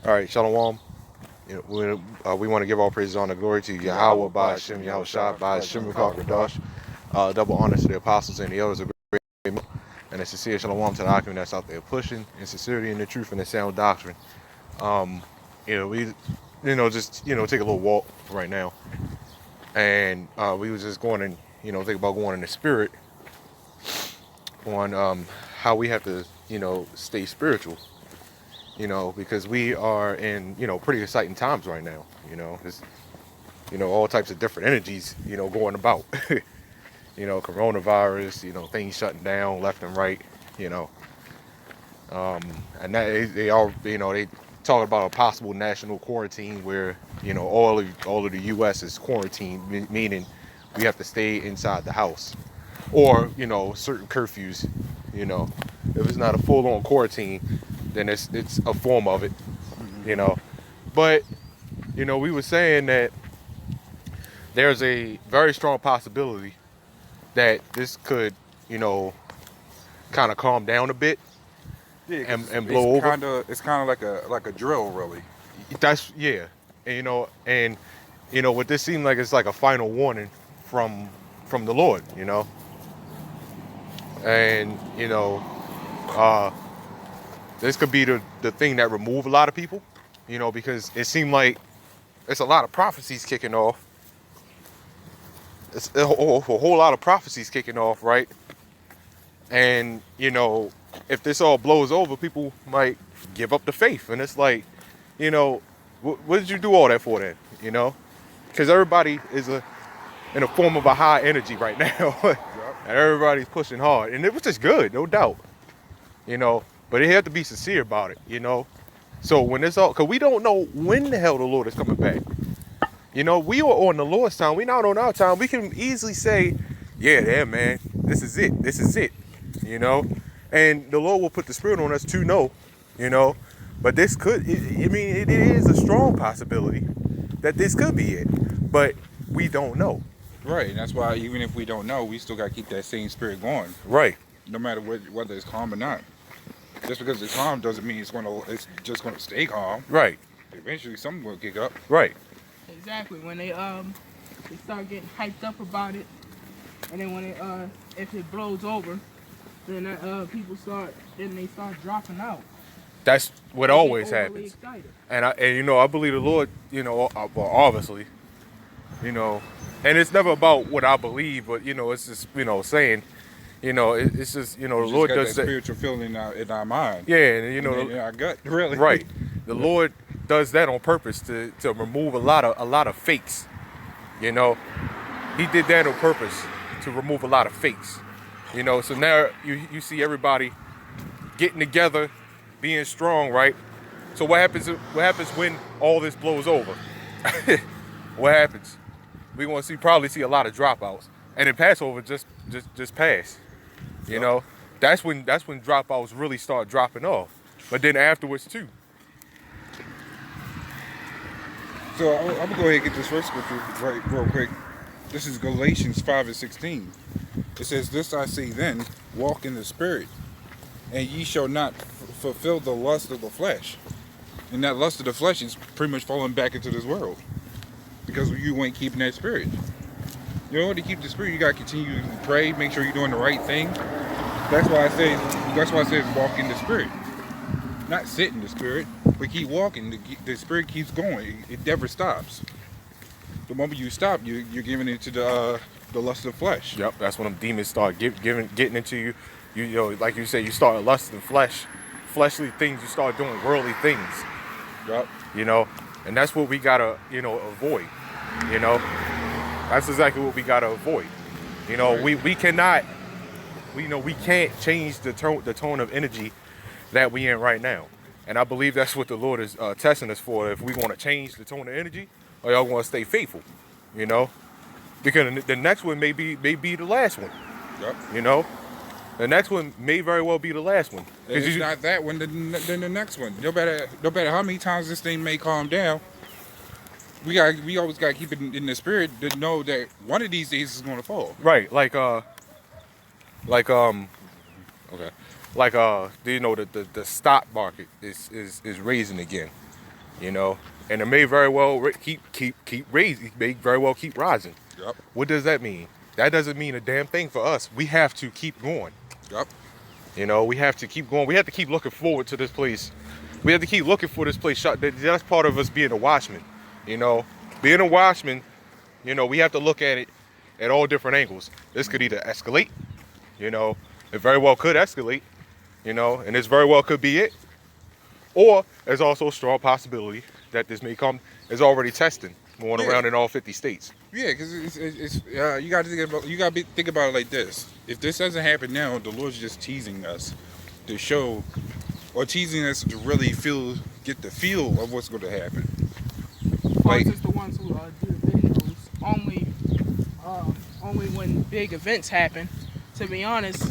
All right, Shalom. We want to give all praises, honor, glory to Yahweh, by Hashem, Yahweh Shai, by Hashem, Rakash. Double honors to the apostles and the elders of great men, and a sincere Shalom to the Akim that's out there pushing in sincerity and the truth and the sound doctrine. Um, we, just take a little walk right now, and we was just going and think about going in the spirit on how we have to stay spiritual. Because we are in, pretty exciting times right now. There's, all types of different energies, going about. Coronavirus, things shutting down left and right, and that they all, they talk about a possible national quarantine where, all of the U.S. is quarantined, meaning we have to stay inside the house, or certain curfews. If it's not a full-on quarantine, then it's a form of it, But, we were saying that there's a very strong possibility that this could, kind of calm down a bit, Yeah, and blow over. It's kind of like a drill, really. That's yeah, and what this seems like is like a final warning from the Lord, and this could be the thing that remove a lot of people, because it seemed like it's a lot of prophecies kicking off. It's a whole lot of prophecies kicking off, right? And if this all blows over, people might give up the faith, and it's like, what did you do all that for then? Because everybody is in a form of a high energy right now, Yep. and everybody's pushing hard, and it was just good, no doubt, But they have to be sincere about it, So when it's all, because we don't know when the hell the Lord is coming back. We are on the Lord's time. We're not on our time. We can easily say, yeah, man, this is it. This is it. And the Lord will put the Spirit on us to know, But this could, it is a strong possibility that this could be it. But we don't know. Right, and that's why even if we don't know, we still got to keep that same spirit going. Right. No matter whether it's calm or not. Just because it's calm doesn't mean it's just gonna stay calm. Right. Eventually, something will kick up. Right. Exactly. When they start getting hyped up about it, and then when if it blows over, then people start dropping out. That's what They always get overly happens. excited. And I believe the Lord, well, obviously, and it's never about what I believe, but it's just saying, it's just the Lord got does that that. spiritual feeling in our mind. Yeah, and In our gut, really. right. The Lord does that on purpose to remove a lot of fakes. He did that on purpose to remove a lot of fakes. So now you see everybody getting together, being strong, right? So what happens when all this blows over? What happens? We're gonna probably see a lot of dropouts. And then Passover just passed. That's when dropouts really start dropping off. But then afterwards too. So I'm gonna go ahead and get this first scripture right real quick. This is Galatians 5:16. It says, "This I say then, walk in the Spirit, and ye shall not fulfill the lust of the flesh." And that lust of the flesh is pretty much falling back into this world because you ain't keeping that spirit. In order to keep the spirit, you gotta continue to pray, make sure you're doing the right thing. That's why I say walk in the Spirit, not sit in the Spirit, but keep walking. The Spirit keeps going; it never stops. The moment you stop, you're giving into the lust of the flesh. Yep, that's when them demons start getting into you. Like you said, you start lusting fleshly things. You start doing worldly things. Yep. And that's what we gotta avoid. That's exactly what we gotta avoid. We cannot. We can't change the tone of energy that we in right now. And I believe that's what the Lord is testing us for. If we want to change the tone of energy, or y'all want to stay faithful, because the next one may be the last one. Yep. The next one may very well be the last one. If it's not that one, then the next one. No matter how many times this thing may calm down, we always gotta keep it in the spirit to know that one of these days is gonna fall. Right. Okay. The stock market is raising again. you know, and it may very well keep raising. It may very well keep rising. Yep. What does that mean? That doesn't mean a damn thing for us. We have to keep going. Yep. You know, we have to keep going. We have to keep looking forward to this place. We have to keep looking for this place shut. That's part of us being a watchman. You know, being a watchman, you know, we have to look at it at all different angles. This could either escalate, you know, it very well could escalate, you know, and this very well could be it. Or there's also a strong possibility that this may come as already testing going around in all 50 states. Yeah, because you got to think about it like this. If this doesn't happen now, the Lord's just teasing us to show, or teasing us to really get the feel of what's going to happen. Like, it's the ones who do the videos only when big events happen. To be honest,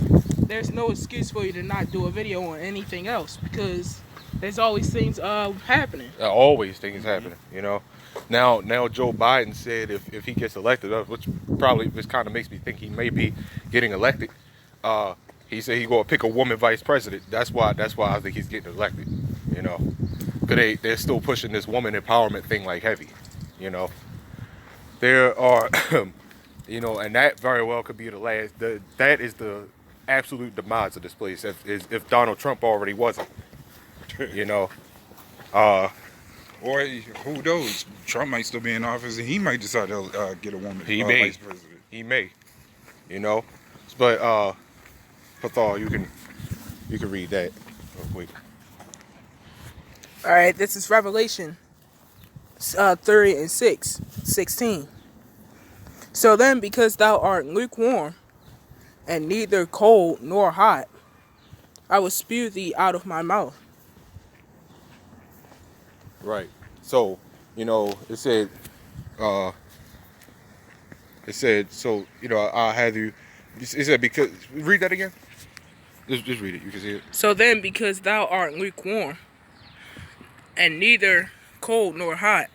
there's no excuse for you to not do a video on anything else because there's always things happening. Always things happening, you know. Now Joe Biden said if he gets elected, which kind of makes me think he may be getting elected. He said he's gonna pick a woman vice president. That's why I think he's getting elected. You know, because they're still pushing this woman empowerment thing like heavy. You know, there are, you know, and that very well could be the last. That is the absolute demise of this place if Donald Trump already wasn't. You know, or who knows? Trump might still be in office, and he might decide to get a woman vice president. He may, you know. But Pathal, you can read that real quick. All right, this is Revelation 30:16. So then, because thou art lukewarm, and neither cold nor hot, I will spew thee out of my mouth. Right. So, you know, it said, so, you know, I'll have you, it said, because, read that again. Just read it, you can see it. So then, because thou art lukewarm, and neither cold nor hot,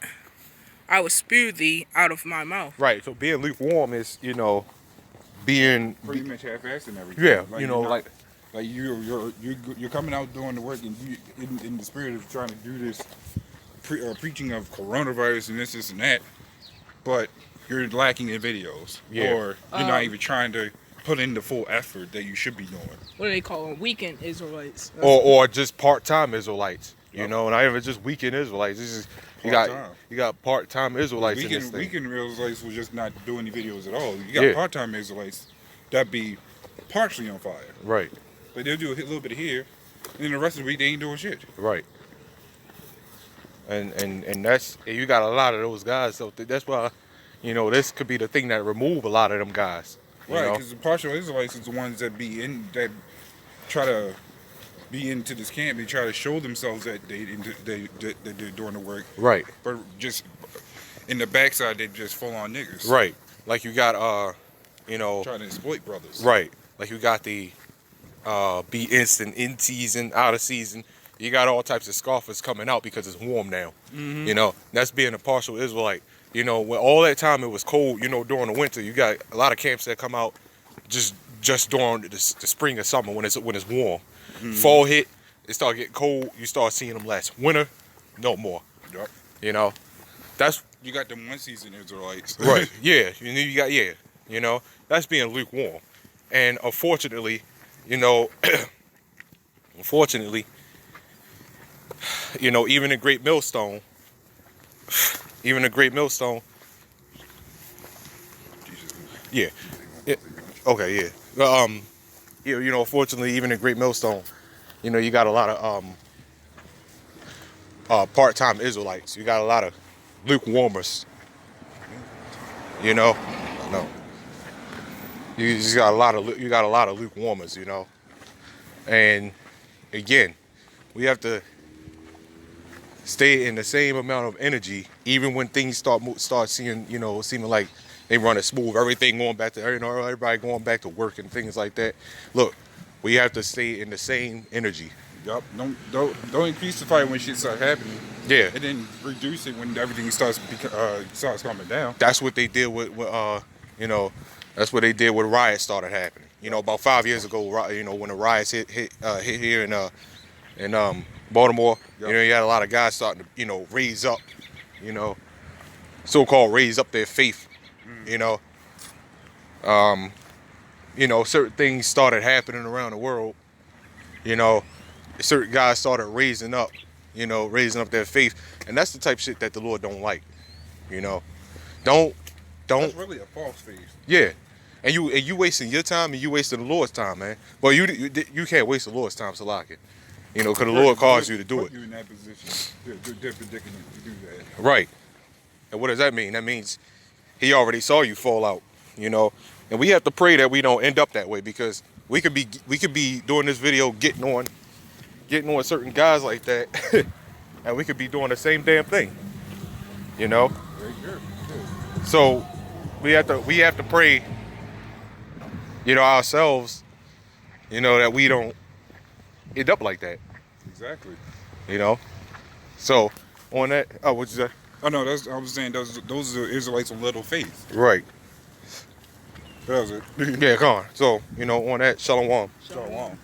I will spew thee out of my mouth. Right, so being lukewarm is, you know, being... Pretty much half-assed and everything. Yeah, like, you know, like you're coming out doing the work, and you in the spirit of trying to do this preaching of coronavirus and this and that, but you're lacking in videos, or you're not even trying to put in the full effort that you should be doing. What do they call them? Weekend Israelites. Or just part-time Israelites, you know, not even just weekend Israelites. This is you got part-time Israelites in this thing. Weekend Israelites will just not do any videos at all. You got part-time Israelites that be partially on fire. Right. But they'll do a little bit here, and then the rest of the week they ain't doing shit. Right. And you got a lot of those guys, so that's why, you know, this could be the thing that remove a lot of them guys. Right, because the partial Israelites is the ones that try to be into this camp. They try to show themselves that they're doing the work. Right. But just in the backside, they just full on niggas. Right. Like you got, you know, trying to exploit brothers. Right. Like you got the be instant, in season, out of season. You got all types of scoffers coming out because it's warm now. Mm-hmm. You know, that's being a partial Israelite. You know, when all that time it was cold, you know, during the winter, you got a lot of camps that come out just during the spring or summer when it's warm. Mm-hmm. Fall hit, it start getting cold, you start seeing them less. Winter, no more. Yep. You know, you got them one season Israelites. Right. Yeah. You know, that's being lukewarm. And unfortunately, you know, even a great millstone, yeah. Okay, yeah. You know, unfortunately, even a great millstone, you know, you got a lot of part-time Israelites. You got a lot of lukewarmers. You know, no. You just got a lot of lukewarmers. You know, and again, we have to stay in the same amount of energy, even when things start seeming like they run it smooth. Everything going back to, everybody going back to work and things like that. Look, we have to stay in the same energy. Yup. Don't increase the fight when shit starts happening. Yeah. And then reduce it when everything starts coming down. That's what they did with that's what they did when riots started happening. You know, about 5 years ago, you know, when the riots hit here in Baltimore. Yep. You know, you had a lot of guys starting to, you know, raise up, you know, so-called raise up their faith, you know. You know, certain things started happening around the world, you know, certain guys started raising up, you know, raising up their faith. And that's the type of shit that the Lord don't like, you know. Don't, That's really a false faith. yeah. And you wasting your time and you wasting the Lord's time, man. But you can't waste the Lord's time, Salaki. You know, because the Lord calls you to do Put it. you in that position, their predicament to do that. Right. And what does that mean? That means he already saw you fall out, you know. And we have to pray that we don't end up that way, because we could be doing this video getting on certain guys like that, and we could be doing the same damn thing, you know. Very good. So we have to pray, you know, ourselves, you know, that we don't end up like that, Exactly. you know. So on that, oh, what'd you say? Oh no, I was saying those are Israelites of little faith. Right. That was it. Yeah, come on. So, you know, on that, shalom. Shalom.